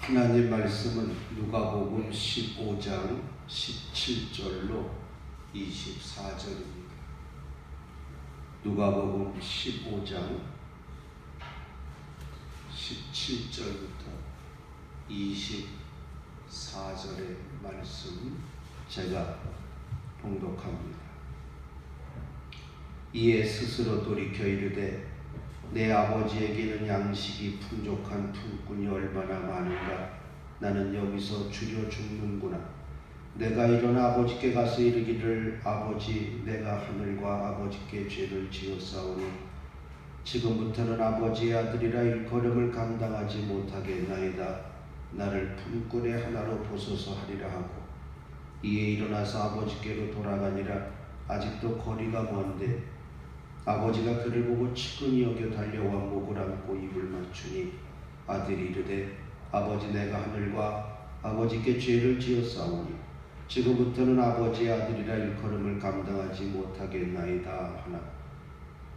하나님 말씀은 누가복음 15장 17절로 24절입니다. 누가복음 15장 17절부터 24절의 말씀 제가 봉독합니다. 이에 스스로 돌이켜 이르되 내 아버지에게는 양식이 풍족한 품꾼이 얼마나 많은가. 나는 여기서 주려 죽는구나. 내가 일어나 아버지께 가서 이르기를 아버지, 내가 하늘과 아버지께 죄를 지었사오니 지금부터는 아버지의 아들이라 일컬음을 감당하지 못하겠나이다. 나를 품꾼의 하나로 보소서 하리라 하고 이에 일어나서 아버지께로 돌아가니라. 아직도 거리가 먼데 아버지가 그를 보고 측은히 여겨 달려와 목을 안고 입을 맞추니 아들이 이르되 아버지, 내가 하늘과 아버지께 죄를 지었사오니 지금부터는 아버지의 아들이라 일컬음을 감당하지 못하겠나이다 하나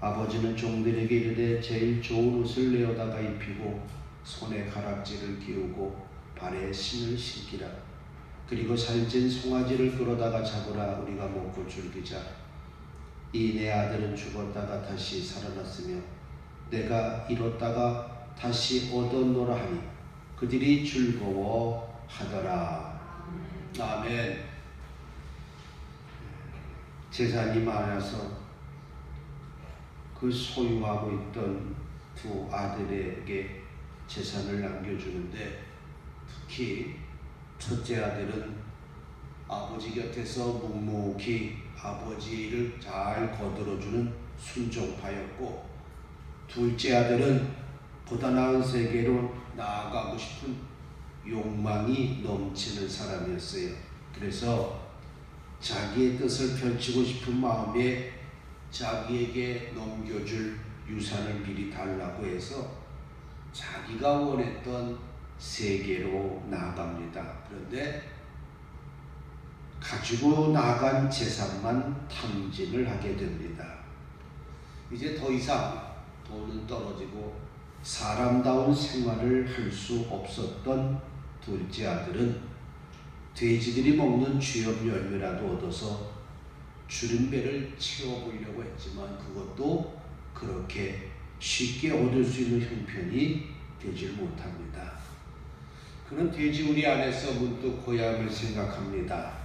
아버지는 종들에게 이르되 제일 좋은 옷을 내어다가 입히고 손에 가락지를 끼우고 발에 신을 신기라. 그리고 살찐 송아지를 끌어다가 잡으라. 우리가 먹고 즐기자. 이 내 아들은 죽었다가 다시 살아났으며 내가 잃었다가 다시 얻었노라 하니 그들이 즐거워하더라. 아멘. 재산이 많아서 그 소유하고 있던 두 아들에게 재산을 남겨주는데 특히 첫째 아들은 아버지 곁에서 묵묵히 아버지를 잘 거들어주는 순종파였고 둘째 아들은 보다 나은 세계로 나아가고 싶은 욕망이 넘치는 사람이었어요. 그래서 자기의 뜻을 펼치고 싶은 마음에 자기에게 넘겨줄 유산을 미리 달라고 해서 자기가 원했던 세계로 나아갑니다. 그런데 가지고 나간 재산만 탕진을 하게 됩니다. 이제 더 이상 돈은 떨어지고 사람다운 생활을 할 수 없었던 둘째 아들은 돼지들이 먹는 쥐업 열매라도 얻어서 주름배를 채워보려고 했지만 그것도 그렇게 쉽게 얻을 수 있는 형편이 되질 못합니다. 그는 돼지우리 안에서 문득 고향을 생각합니다.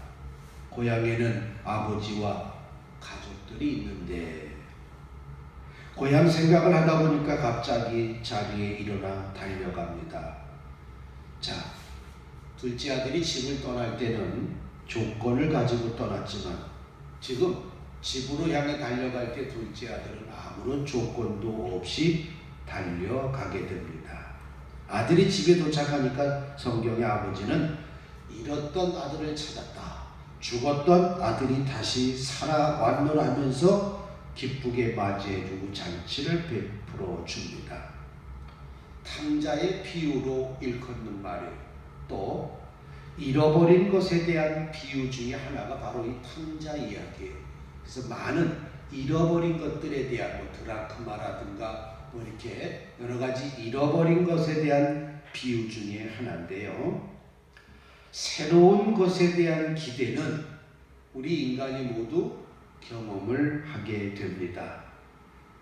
고향에는 아버지와 가족들이 있는데 고향 생각을 하다 보니까 갑자기 자리에 일어나 달려갑니다. 자, 둘째 아들이 집을 떠날 때는 조건을 가지고 떠났지만 지금 집으로 향해 달려갈 때 둘째 아들은 아무런 조건도 없이 달려가게 됩니다. 아들이 집에 도착하니까 성경의 아버지는 잃었던 아들을 찾았다, 죽었던 아들이 다시 살아왔노라 하면서 기쁘게 맞이해주고 잔치를 베풀어 줍니다. 탕자의 비유로 일컫는 말이에요. 또 잃어버린 것에 대한 비유 중에 하나가 바로 이 탕자 이야기예요. 그래서 많은 잃어버린 것들에 대한 드라크마라든가 이렇게 여러 가지 잃어버린 것에 대한 비유 중에 하나인데요. 새로운 것에 대한 기대는 우리 인간이 모두 경험을 하게 됩니다.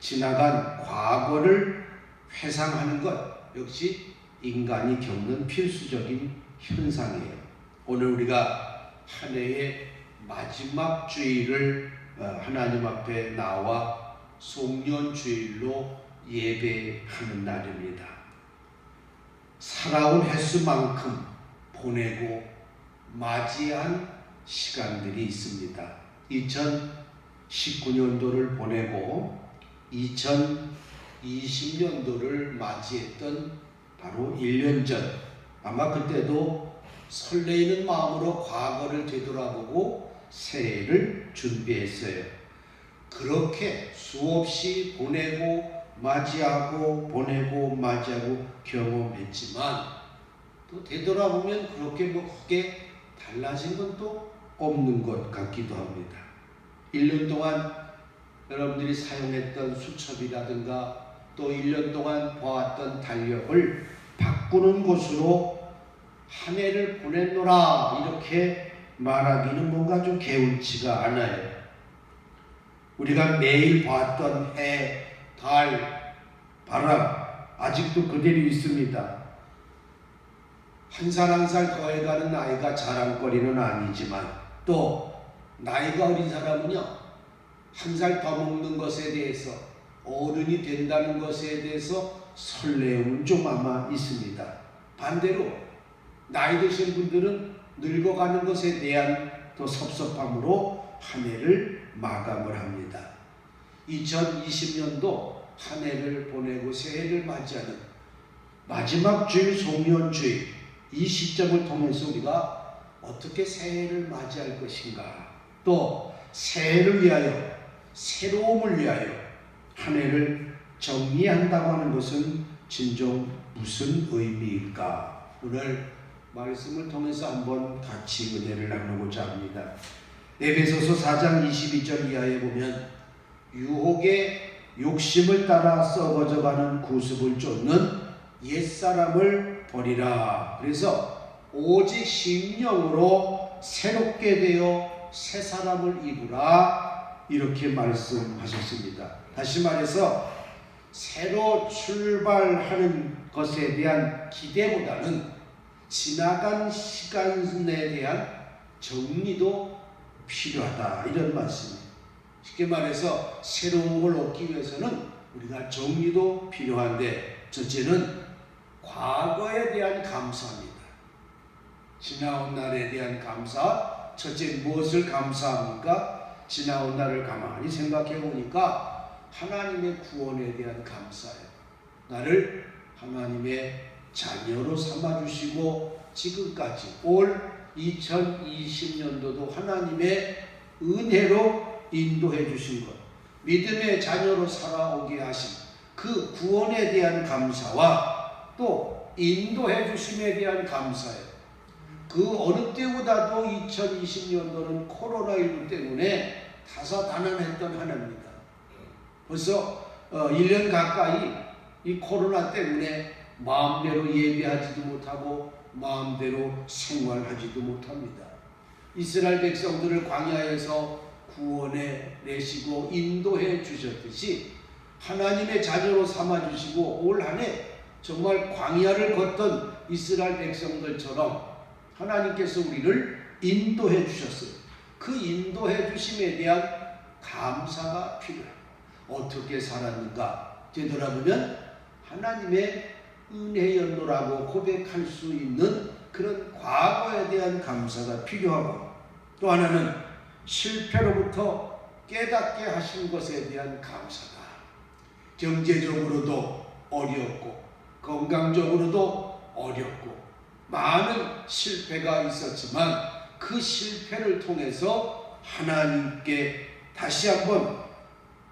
지나간 과거를 회상하는 것 역시 인간이 겪는 필수적인 현상이에요. 오늘 우리가 한 해의 마지막 주일을 하나님 앞에 나와 송년주일로 예배하는 날입니다. 살아온 횟수만큼 보내고 맞이한 시간들이 있습니다. 2019년도를 보내고 2020년도를 맞이했던 바로 1년 전, 아마 그때도 설레이는 마음으로 과거를 되돌아보고 새해를 준비했어요. 그렇게 수없이 보내고 맞이하고 보내고 맞이하고 경험했지만 또 되돌아보면 그렇게 크게 달라진 건 또 없는 것 같기도 합니다. 1년 동안 여러분들이 사용했던 수첩이라든가 또 1년 동안 보았던 달력을 바꾸는 것으로 한 해를 보냈노라 이렇게 말하기는 뭔가 좀 개운치가 않아요. 우리가 매일 봤던 해, 달, 바람 아직도 그대로 있습니다. 한 살 한 살 더해가는 나이가 자랑거리는 아니지만 또 나이가 어린 사람은요, 한 살 더 먹는 것에 대해서, 어른이 된다는 것에 대해서 설레움은 좀 아마 있습니다. 반대로 나이 드신 분들은 늙어가는 것에 대한 또 섭섭함으로 한 해를 마감을 합니다. 2020년도 한 해를 보내고 새해를 맞이하는 마지막 주일 송년주일, 이 시점을 통해서 우리가 어떻게 새해를 맞이할 것인가, 또 새해를 위하여, 새로움을 위하여 한 해를 정리한다고 하는 것은 진정 무슨 의미일까? 오늘 말씀을 통해서 한번 같이 은혜를 나누고자 합니다. 에베소서 4장 22절 이하에 보면 유혹의 욕심을 따라 썩어져가는 구습을 쫓는 옛사람을 버리라. 그래서 오직 심령으로 새롭게 되어 새 사람을 입으라 이렇게 말씀하셨습니다. 다시 말해서 새로 출발하는 것에 대한 기대보다는 지나간 시간에 대한 정리도 필요하다 이런 말씀입니다. 쉽게 말해서 새로운 걸 얻기 위해서는 우리가 정리도 필요한데, 첫째는 과거에 대한 감사입니다. 지나온 날에 대한 감사. 첫째 무엇을 감사합니까? 지나온 날을 가만히 생각해 보니까 하나님의 구원에 대한 감사예요. 나를 하나님의 자녀로 삼아주시고 지금까지 올 2020년도도 하나님의 은혜로 인도해 주신 것, 믿음의 자녀로 살아오게 하신 그 구원에 대한 감사와 또 인도해 주심에 대한 감사예요. 그 어느 때보다도 2020년도는 코로나19 때문에 다사다난했던 한 해입니다. 벌써 1년 가까이 이 코로나 때문에 마음대로 예배하지도 못하고 마음대로 생활하지도 못합니다. 이스라엘 백성들을 광야에서 구원해 내시고 인도해 주셨듯이 하나님의 자녀로 삼아주시고 올 한 해 정말 광야를 걷던 이스라엘 백성들처럼 하나님께서 우리를 인도해 주셨어요. 그 인도해 주심에 대한 감사가 필요해요. 어떻게 살았는가 되돌아보면 하나님의 은혜였노라고 고백할 수 있는 그런 과거에 대한 감사가 필요하고, 또 하나는 실패로부터 깨닫게 하신 것에 대한 감사다. 경제적으로도 어렵고 건강적으로도 어렵고 많은 실패가 있었지만 그 실패를 통해서 하나님께 다시 한번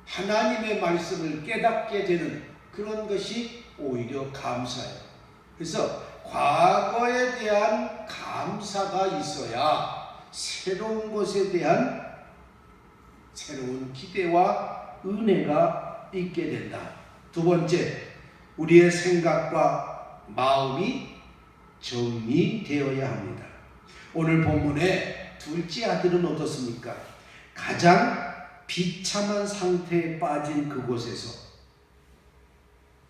하나님의 말씀을 깨닫게 되는 그런 것이 오히려 감사예요. 그래서 과거에 대한 감사가 있어야 새로운 것에 대한 새로운 기대와 은혜가 있게 된다. 두 번째, 우리의 생각과 마음이 정리되어야 합니다. 오늘 본문의 둘째 아들은 어떻습니까? 가장 비참한 상태에 빠진 그곳에서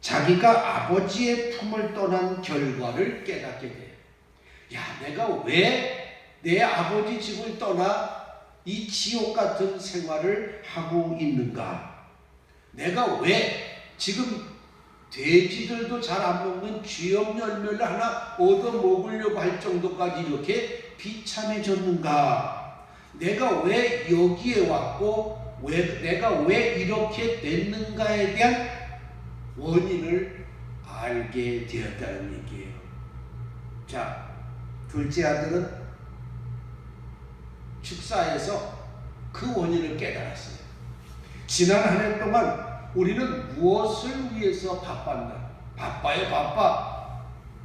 자기가 아버지의 품을 떠난 결과를 깨닫게 돼요. 야, 내가 왜 내 아버지 집을 떠나 이 지옥 같은 생활을 하고 있는가? 내가 왜 지금 돼지들도 잘 안 먹는 쥐염 열매를 하나 얻어 먹으려고 할 정도까지 이렇게 비참해졌는가? 내가 왜 여기에 왔고 내가 왜 이렇게 됐는가에 대한 원인을 알게 되었다는 얘기예요. 자, 둘째 아들은 축사에서 그 원인을 깨달았어요. 지난 한 해 동안 우리는 무엇을 위해서 바빴나? 바빠요, 바빠.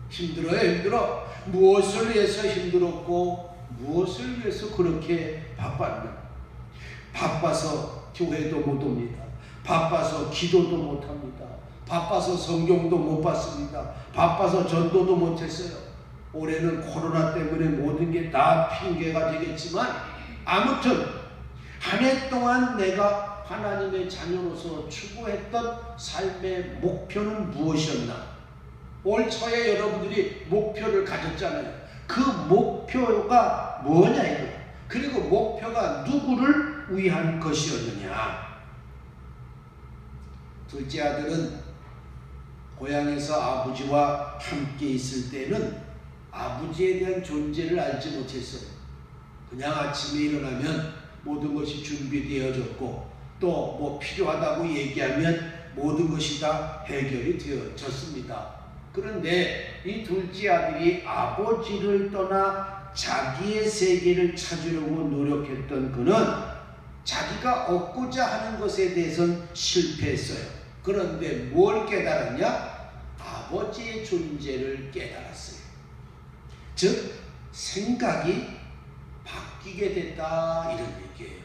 힘들어요, 힘들어. 무엇을 위해서 힘들었고 무엇을 위해서 그렇게 바빴나? 바빠서 교회도 못 옵니다. 바빠서 기도도 못 합니다. 바빠서 성경도 못 봤습니다. 바빠서 전도도 못 했어요. 올해는 코로나 때문에 모든 게 다 핑계가 되겠지만 아무튼 한 해 동안 내가 하나님의 자녀로서 추구했던 삶의 목표는 무엇이었나? 올 초에 여러분들이 목표를 가졌잖아요. 그 목표가 뭐냐 이거. 그리고 목표가 누구를 위한 것이었느냐. 둘째 아들은 고향에서 아버지와 함께 있을 때는 아버지에 대한 존재를 알지 못했어요. 그냥 아침에 일어나면 모든 것이 준비되어졌고 또 뭐 필요하다고 얘기하면 모든 것이 다 해결이 되어졌습니다. 그런데 이 둘째 아들이 아버지를 떠나 자기의 세계를 찾으려고 노력했던 그는 자기가 얻고자 하는 것에 대해서는 실패했어요. 그런데 뭘 깨달았냐? 아버지의 존재를 깨달았어요. 즉 생각이 바뀌게 됐다 이런 얘기예요.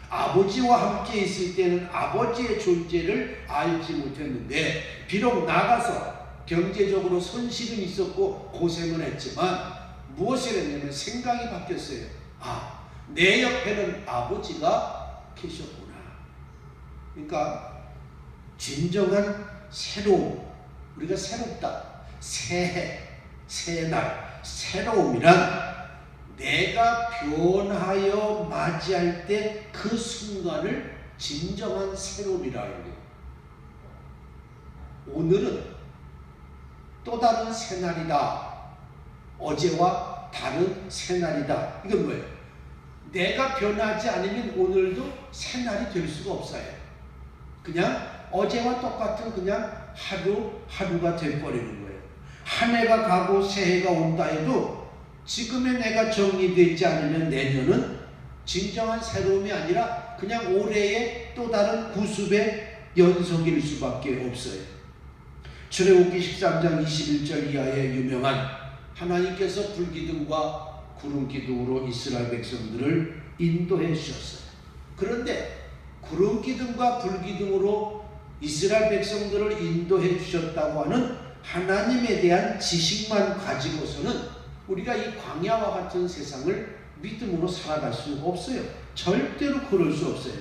아버지와 함께 있을 때는 아버지의 존재를 알지 못했는데 비록 나가서 경제적으로 손실은 있었고 고생은 했지만 무엇을 했냐면 생각이 바뀌었어요. 아, 내 옆에는 아버지가 계셨구나. 그러니까 진정한 새로움, 우리가 새롭다, 새해, 새날, 새로움이란 내가 변하여 맞이할 때 그 순간을 진정한 새로움이라는 거예요. 오늘은 또 다른 새날이다. 어제와 다른 새날이다. 이건 뭐예요? 내가 변하지 않으면 오늘도 새날이 될 수가 없어요. 그냥 어제와 똑같은 그냥 하루가 돼버리는 거예요. 한 해가 가고 새해가 온다 해도 지금의 내가 정리되지 않으면 내년은 진정한 새로움이 아니라 그냥 올해의 또 다른 구습의 연속일 수밖에 없어요. 출애굽기 13장 21절 이하의 유명한 하나님께서 불기둥과 구름기둥으로 이스라엘 백성들을 인도해 주셨어요. 그런데 구름기둥과 불기둥으로 이스라엘 백성들을 인도해 주셨다고 하는 하나님에 대한 지식만 가지고서는 우리가 이 광야와 같은 세상을 믿음으로 살아갈 수 없어요. 절대로 그럴 수 없어요.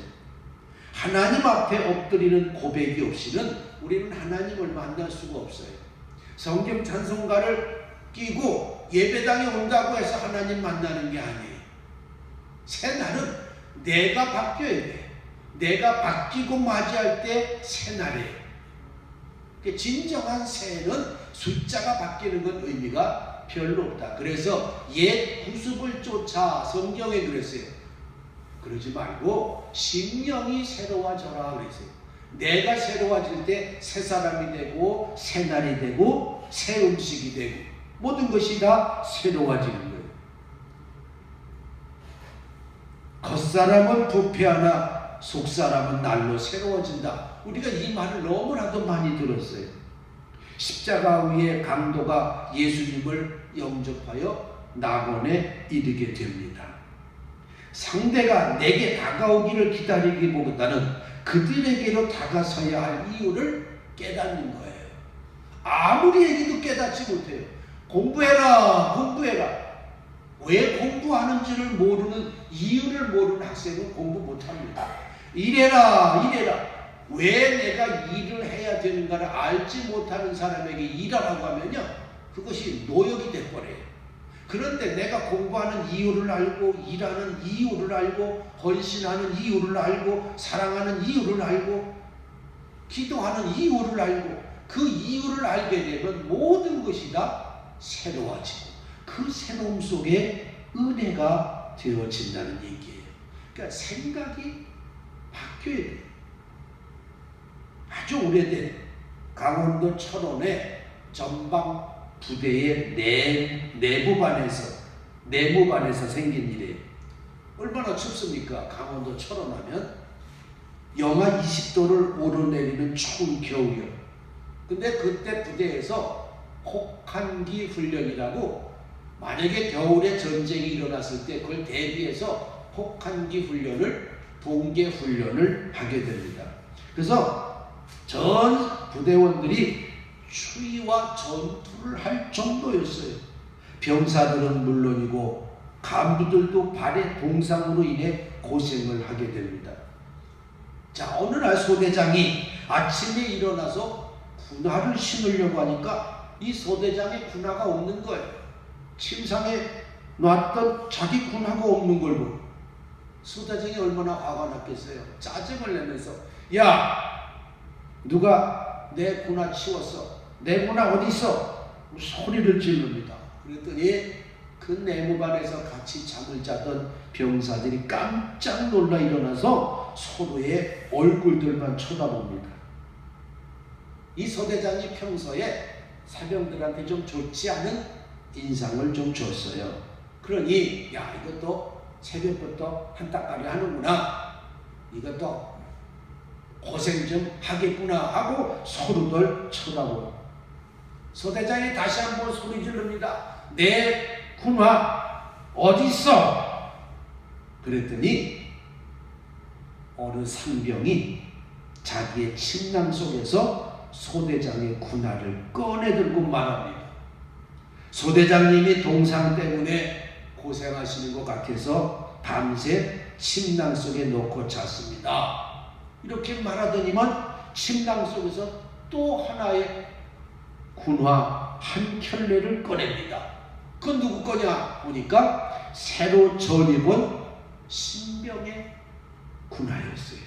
하나님 앞에 엎드리는 고백이 없이는 우리는 하나님을 만날 수가 없어요. 성경 찬송가를 끼고 예배당에 온다고 해서 하나님 만나는 게 아니에요. 새날은 내가 바뀌어야 돼. 내가 바뀌고 맞이할 때 새날이에요. 진정한 새해는 숫자가 바뀌는 건 의미가 별로 없다. 그래서 옛 구습을 쫓아 성경에 그랬어요. 그러지 말고 심령이 새로워져라 그랬어요. 내가 새로워질 때 새 사람이 되고 새 날이 되고 새 음식이 되고 모든 것이 다 새로워지는 거예요. 겉사람은 부패하나 속사람은 날로 새로워진다. 우리가 이 말을 너무나도 많이 들었어요. 십자가 위에 강도가 예수님을 영접하여 낙원에 이르게 됩니다. 상대가 내게 다가오기를 기다리기보다는 그들에게로 다가서야 할 이유를 깨닫는 거예요. 아무리 얘기도 깨닫지 못해요. 공부해라. 왜 공부하는지를 모르는 이유를 모르는 학생은 공부 못합니다. 이래라. 왜 내가 일을 해야 되는가를 알지 못하는 사람에게 일하라고 하면요, 그것이 노역이 돼버려요. 그런데 내가 공부하는 이유를 알고 일하는 이유를 알고 헌신하는 이유를 알고 사랑하는 이유를 알고 기도하는 이유를 알고 그 이유를 알게 되면 모든 것이 다 새로워지고 그 새로움 속에 은혜가 되어진다는 얘기예요. 그러니까 생각이 바뀌어야 돼요. 아주 오래된 강원도 철원의 전방 부대의 내무반에서 생긴 일이에요. 얼마나 춥습니까? 강원도 철원하면 영하 20도를 오르내리는 추운 겨울이요. 근데 그때 부대에서 혹한기 훈련이라고 만약에 겨울에 전쟁이 일어났을 때 그걸 대비해서 혹한기 훈련을 동계 훈련을 하게 됩니다. 그래서 전 부대원들이 추위와 전투를 할 정도였어요. 병사들은 물론이고 간부들도 발의 동상으로 인해 고생을 하게 됩니다. 자, 어느 날 소대장이 아침에 일어나서 군화를 신으려고 하니까 이 소대장의 군화가 없는 거예요. 침상에 놨던 자기 군화가 없는 걸 보고 소대장이 얼마나 화가 났겠어요. 짜증을 내면서, 야, 누가 내 군화 치웠어? 내 군화 어디 있어? 소리를 지릅니다. 그랬더니 그 내무반에서 같이 잠을 자던 병사들이 깜짝 놀라 일어나서 서로의 얼굴들만 쳐다봅니다. 이 소대장이 평소에 사병들한테 좀 좋지 않은 인상을 좀 줬어요. 그러니, 야, 이것도 새벽부터 한따까리 하는구나, 이것도 고생 좀 하겠구나 하고 서로들 쳐다보고, 소대장이 다시 한번 소리 지릅니다. 내 군화 어디 있어? 그랬더니 어느 상병이 자기의 침낭 속에서 소대장의 군화를 꺼내 들고 말합니다. 소대장님이 동상 때문에 고생하시는 것 같아서 밤새 침낭 속에 넣고 잤습니다. 이렇게 말하더니만 침낭 속에서 또 하나의 군화 한 켤레를 꺼냅니다. 그건 누구 거냐 보니까 새로 전입은 신병의 군화였어요.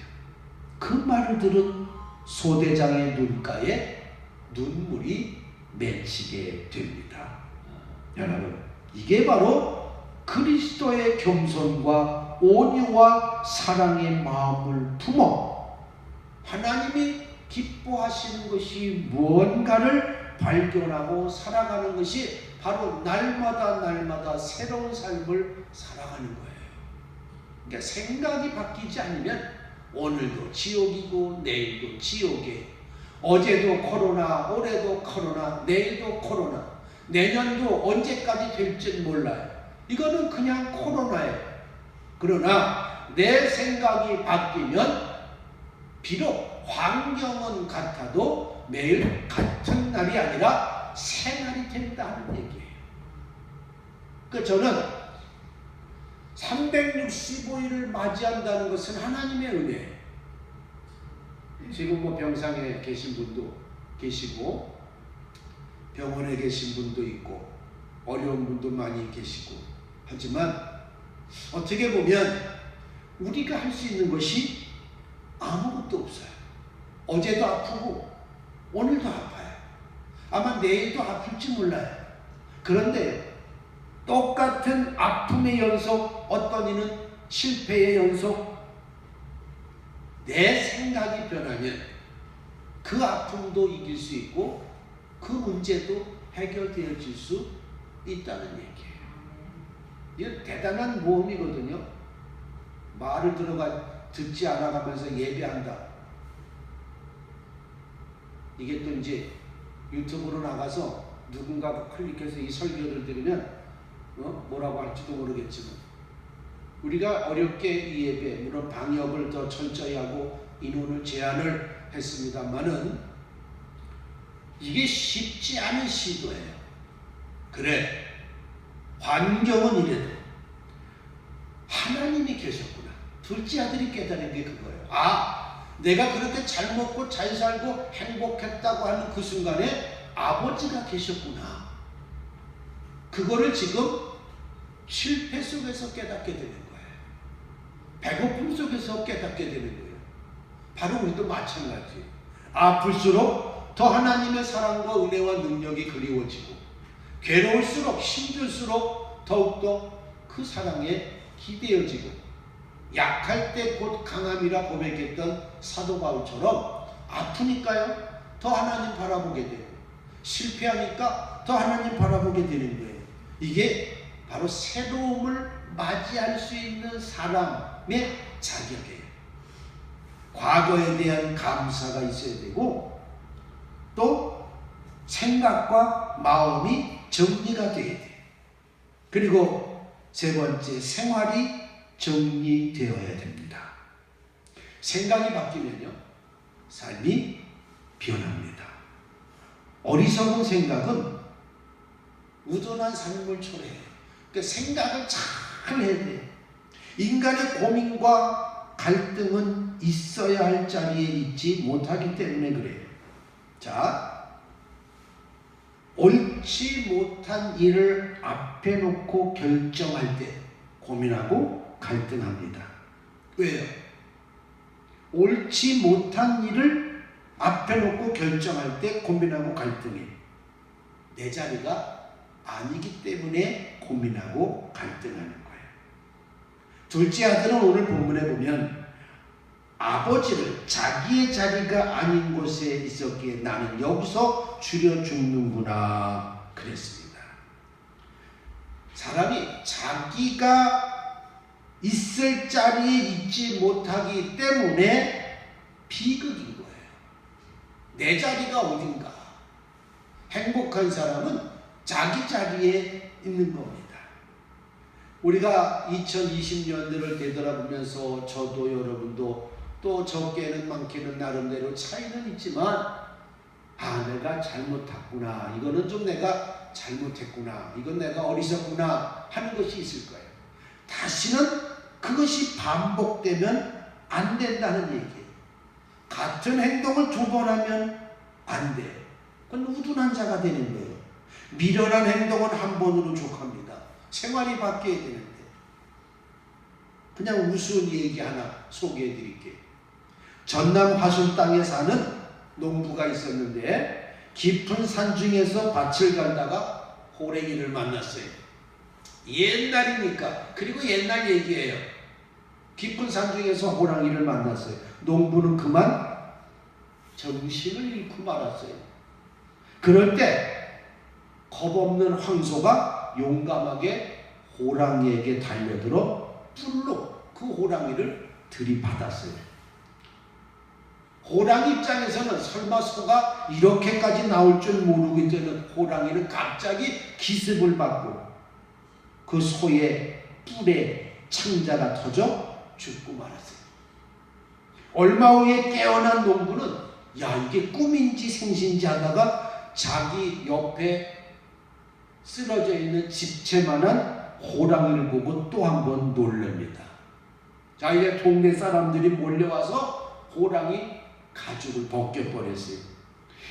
그 말을 들은 소대장의 눈가에 눈물이 맺히게 됩니다. 여러분, 이게 바로 그리스도의 겸손과 온유와 사랑의 마음을 품어 하나님이 기뻐하시는 것이 무언가를 발견하고 살아가는 것이 바로 날마다 새로운 삶을 살아가는 거예요. 그러니까 생각이 바뀌지 않으면 오늘도 지옥이고 내일도 지옥이에요. 어제도 코로나, 올해도 코로나, 내일도 코로나, 내년도 언제까지 될지 몰라요. 이거는 그냥 코로나예요. 그러나 내 생각이 바뀌면 비록 환경은 같아도 매일 같은 날이 아니라 새 날이 된다는 얘기예요. 그 저는 365일을 맞이한다는 것은 하나님의 은혜예요. 지금 병상에 계신 분도 계시고 병원에 계신 분도 있고 어려운 분도 많이 계시고 하지만 어떻게 보면 우리가 할 수 있는 것이 아무것도 없어요. 어제도 아프고 오늘도 아파요. 아마 내일도 아플지 몰라요. 그런데 똑같은 아픔의 연속, 어떤 이는 실패의 연속, 내 생각이 변하면 그 아픔도 이길 수 있고 그 문제도 해결되어질 수 있다는 얘기예요. 이거 대단한 모험이거든요. 말을 듣지 않아가면서 예배한다. 이게 또 이제 유튜브로 나가서 누군가 클릭해서 이 설교를 들으면 뭐라고 할지도 모르겠지만 우리가 어렵게 이 예배, 물론 방역을 더 철저히 하고 인원을 제한을 했습니다만은 이게 쉽지 않은 시도예요. 그래, 환경은 이래도 하나님이 계셨구나. 둘째 아들이 깨달은 게 그거예요. 아, 내가 그렇게 잘 먹고 잘 살고 행복했다고 하는 그 순간에 아버지가 계셨구나. 그거를 지금 실패 속에서 깨닫게 되는 거예요. 배고픔 속에서 깨닫게 되는 거예요. 바로 우리도 마찬가지예요. 아플수록 더 하나님의 사랑과 은혜와 능력이 그리워지고 괴로울수록 힘들수록 더욱더 그 사랑에 기대어지고 약할 때 곧 강함이라 고백했던 사도 바울처럼 아프니까요 더 하나님 바라보게 되고 실패하니까 더 하나님 바라보게 되는 거예요. 이게 바로 새로움을 맞이할 수 있는 사람의 자격이에요. 과거에 대한 감사가 있어야 되고 또 생각과 마음이 정리가 돼야 돼요. 그리고 세 번째, 생활이 정리되어야 됩니다. 생각이 바뀌면요 삶이 변합니다. 어리석은 생각은 우둔한 삶을 초래해요. 그러니까 생각을 잘 해야 돼요. 인간의 고민과 갈등은 있어야 할 자리에 있지 못하기 때문에 그래요. 자, 옳지 못한 일을 앞에 놓고 결정할 때 고민하고 갈등합니다. 왜요? 옳지 못한 일을 앞에 놓고 결정할 때 고민하고 갈등해요. 내 자리가 아니기 때문에 고민하고 갈등하는 거예요. 둘째 아들은 오늘 본문에 보면 아버지를 자기의 자리가 아닌 곳에 있었기에 나는 여기서 죽여 죽는구나 그랬습니다. 사람이 자기가 있을 자리에 있지 못하기 때문에 비극인 거예요. 내 자리가 어딘가. 행복한 사람은 자기 자리에 있는 겁니다. 우리가 2020년대를 되돌아보면서 저도 여러분도 또 적게는 많게는 나름대로 차이는 있지만 내가 잘못했구나. 이거는 좀 내가 잘못했구나. 이건 내가 어리석구나 하는 것이 있을 거예요. 다시는 그것이 반복되면 안 된다는 얘기예요. 같은 행동을 두 번 하면 안 돼요. 그건 우둔한 자가 되는 거예요. 미련한 행동은 한 번으로 족합니다. 생활이 바뀌어야 되는데. 그냥 우스운 얘기 하나 소개해 드릴게요. 전남 화순 땅에 사는 농부가 있었는데 깊은 산중에서 밭을 갈다가 호랭이를 만났어요. 옛날이니까. 그리고 옛날 얘기예요. 깊은 산중에서 호랑이를 만났어요. 농부는 그만 정신을 잃고 말았어요. 그럴 때 겁없는 황소가 용감하게 호랑이에게 달려들어 뿔로 그 호랑이를 들이받았어요. 호랑이 입장에서는 설마 소가 이렇게까지 나올 줄 모르고 있던 호랑이는 갑자기 기습을 받고 그 소의 뿔에 창자가 터져 죽고 말았어요. 얼마 후에 깨어난 농부는 이게 꿈인지 생신지 하다가 자기 옆에 쓰러져 있는 집채만한 호랑이를 보고 또 한 번 놀랍니다. 자, 이제 동네 사람들이 몰려와서 호랑이 가죽을 벗겨버렸어요.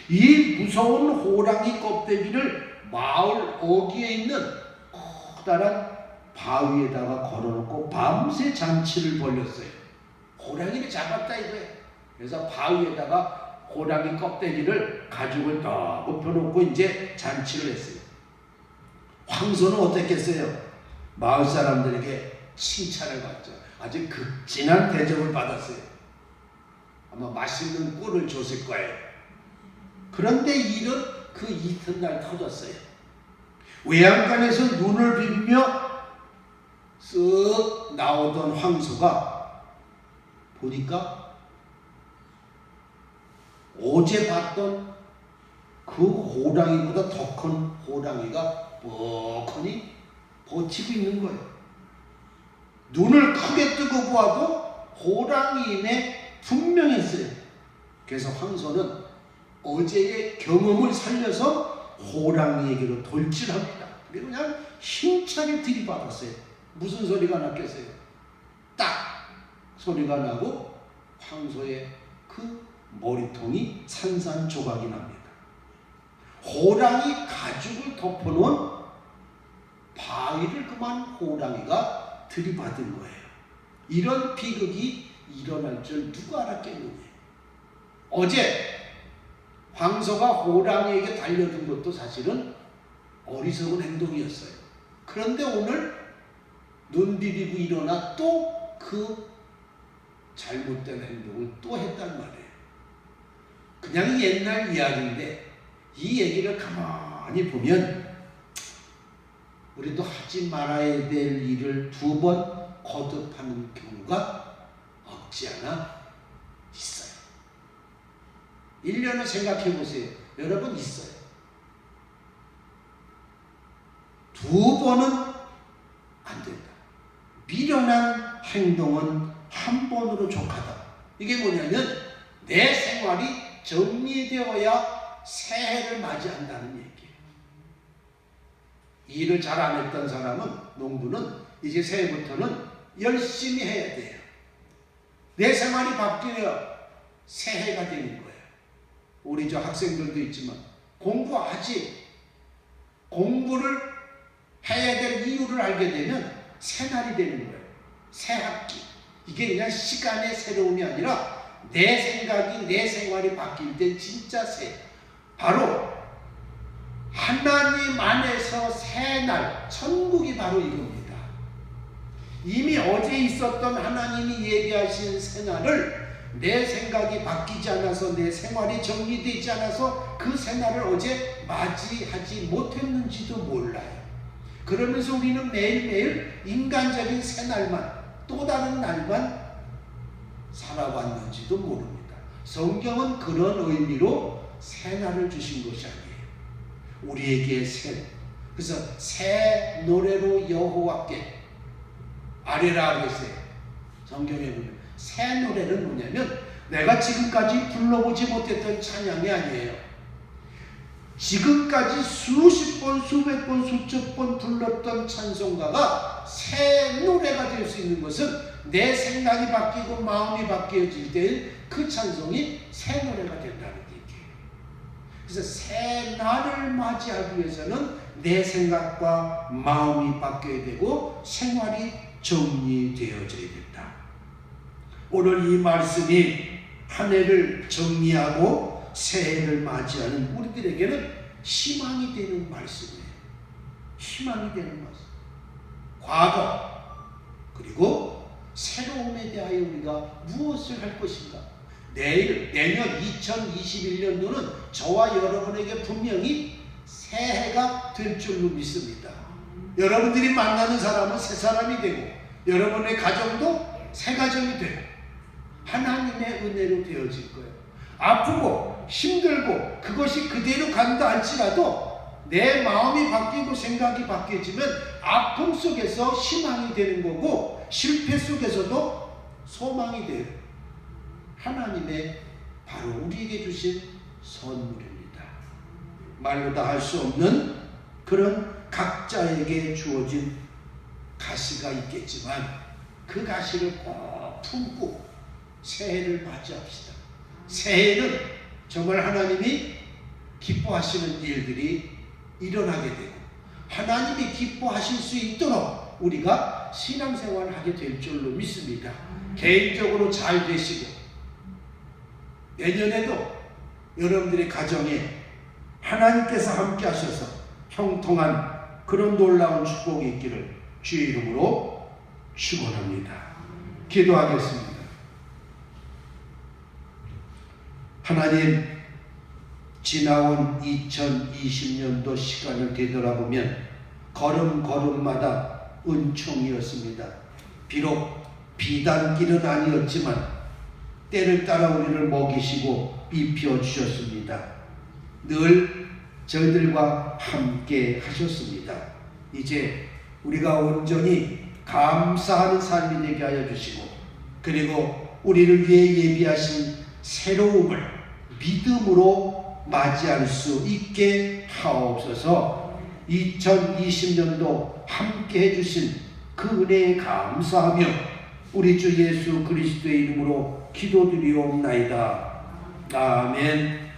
이 무서운 호랑이 껍데기를 마을 어귀에 있는 커다란 바위에다가 걸어놓고 밤새 잔치를 벌였어요. 호랑이를 잡았다 이거예요. 그래서 바위에다가 호랑이 껍데기를 가죽을 딱 엎어놓고 이제 잔치를 했어요. 황소는 어땠겠어요? 마을 사람들에게 칭찬을 받죠. 아주 극진한 대접을 받았어요. 아마 맛있는 꿀을 줬을 거예요. 그런데 일은 그 이튿날 터졌어요. 외양간에서 눈을 비비며 쓱 나오던 황소가 보니까 어제 봤던 그 호랑이보다 더 큰 호랑이가 뻔히 버티고 있는 거예요. 눈을 크게 뜨고 보아도 호랑이임에 분명했어요. 그래서 황소는 어제의 경험을 살려서 호랑이에게로 돌진합니다. 그리고 그냥 힘차게 들이받았어요. 무슨 소리가 났겠어요? 딱 소리가 나고 황소의 그 머리통이 산산조각이 납니다. 호랑이 가죽을 덮어놓은 바위를 그만 호랑이가 들이받은 거예요. 이런 비극이 일어날 줄 누가 알았겠느냐. 어제 황소가 호랑이에게 달려든 것도 사실은 어리석은 행동이었어요. 그런데 오늘 눈 비비고 일어나 또 그 잘못된 행동을 또 했단 말이에요. 그냥 옛날 이야기인데 이 얘기를 가만히 보면 우리도 하지 말아야 될 일을 두 번 거듭하는 경우가 없지 않아 있어요. 1년을 생각해 보세요. 여러분 있어요. 두 번은 안 된다. 미련한 행동은 한 번으로 족하다. 이게 뭐냐면 내 생활이 정리되어야 새해를 맞이한다는 얘기예요. 일을 잘 안 했던 사람은, 농부는 이제 새해부터는 열심히 해야 돼요. 내 생활이 바뀌어야 새해가 되는 거예요. 우리 저 학생들도 있지만 공부하지, 공부를 해야 될 이유를 알게 되면 새날이 되는 거예요. 새 학기. 이게 그냥 시간의 새로움이 아니라 내 생각이, 내 생활이 바뀔 때 진짜 새. 바로 하나님 안에서 새날, 천국이 바로 이겁니다. 이미 어제 있었던 하나님이 예비하신 새날을 내 생각이 바뀌지 않아서, 내 생활이 정리되지 않아서 그 새날을 어제 맞이하지 못했는지도 몰라요. 그러면서 우리는 매일매일 인간적인 새날만, 또 다른 날만 살아왔는지도 모릅니다. 성경은 그런 의미로 새날을 주신 것이 아니에요. 우리에게 새. 그래서 새 노래로 여호와께 아뢰라 그랬어요. 성경에 보면 새 노래는 뭐냐면 내가 지금까지 불러보지 못했던 찬양이 아니에요. 지금까지 수십 번, 수백 번, 수천 번 불렀던 찬송가가 새 노래가 될 수 있는 것은 내 생각이 바뀌고 마음이 바뀌어질 때 그 찬송이 새 노래가 된다는 얘기예요. 그래서 새 날을 맞이하기 위해서는 내 생각과 마음이 바뀌어야 되고 생활이 정리되어져야 된다. 오늘 이 말씀이 한 해를 정리하고 새해를 맞이하는 우리들에게는 희망이 되는 말씀이에요. 희망이 되는 말씀. 과거 그리고 새로움에 대하여 우리가 무엇을 할 것인가. 내년 2021년도는 저와 여러분에게 분명히 새해가 될 줄로 믿습니다. 여러분들이 만나는 사람은 새 사람이 되고, 여러분의 가정도 새 가정이 되고 하나님의 은혜로 되어질 거예요. 아프고 힘들고 그것이 그대로 간다 할지라도 내 마음이 바뀌고 생각이 바뀌어지면 아픔 속에서 희망이 되는 거고, 실패 속에서도 소망이 돼요. 하나님의 바로 우리에게 주신 선물입니다. 말로 다 할 수 없는 그런 각자에게 주어진 가시가 있겠지만 그 가시를 꼭 품고 새해를 맞이합시다. 새해는 정말 하나님이 기뻐하시는 일들이 일어나게 되고 하나님이 기뻐하실 수 있도록 우리가 신앙생활을 하게 될 줄로 믿습니다. 개인적으로 잘 되시고 내년에도 여러분들의 가정에 하나님께서 함께 하셔서 형통한 그런 놀라운 축복이 있기를 주의 이름으로 축원합니다. 기도하겠습니다. 하나님, 지나온 2020년도 시간을 되돌아보면 걸음걸음마다 은총이었습니다. 비록 비단길은 아니었지만 때를 따라 우리를 먹이시고 입혀 주셨습니다. 늘 저희들과 함께 하셨습니다. 이제 우리가 온전히 감사하는 삶이 되게 하여 주시고, 그리고 우리를 위해 예비하신 새로움을 믿음으로 맞이할 수 있게 하옵소서. 2020년도 함께 해주신 그 은혜에 감사하며 우리 주 예수 그리스도의 이름으로 기도드리옵나이다. 아멘.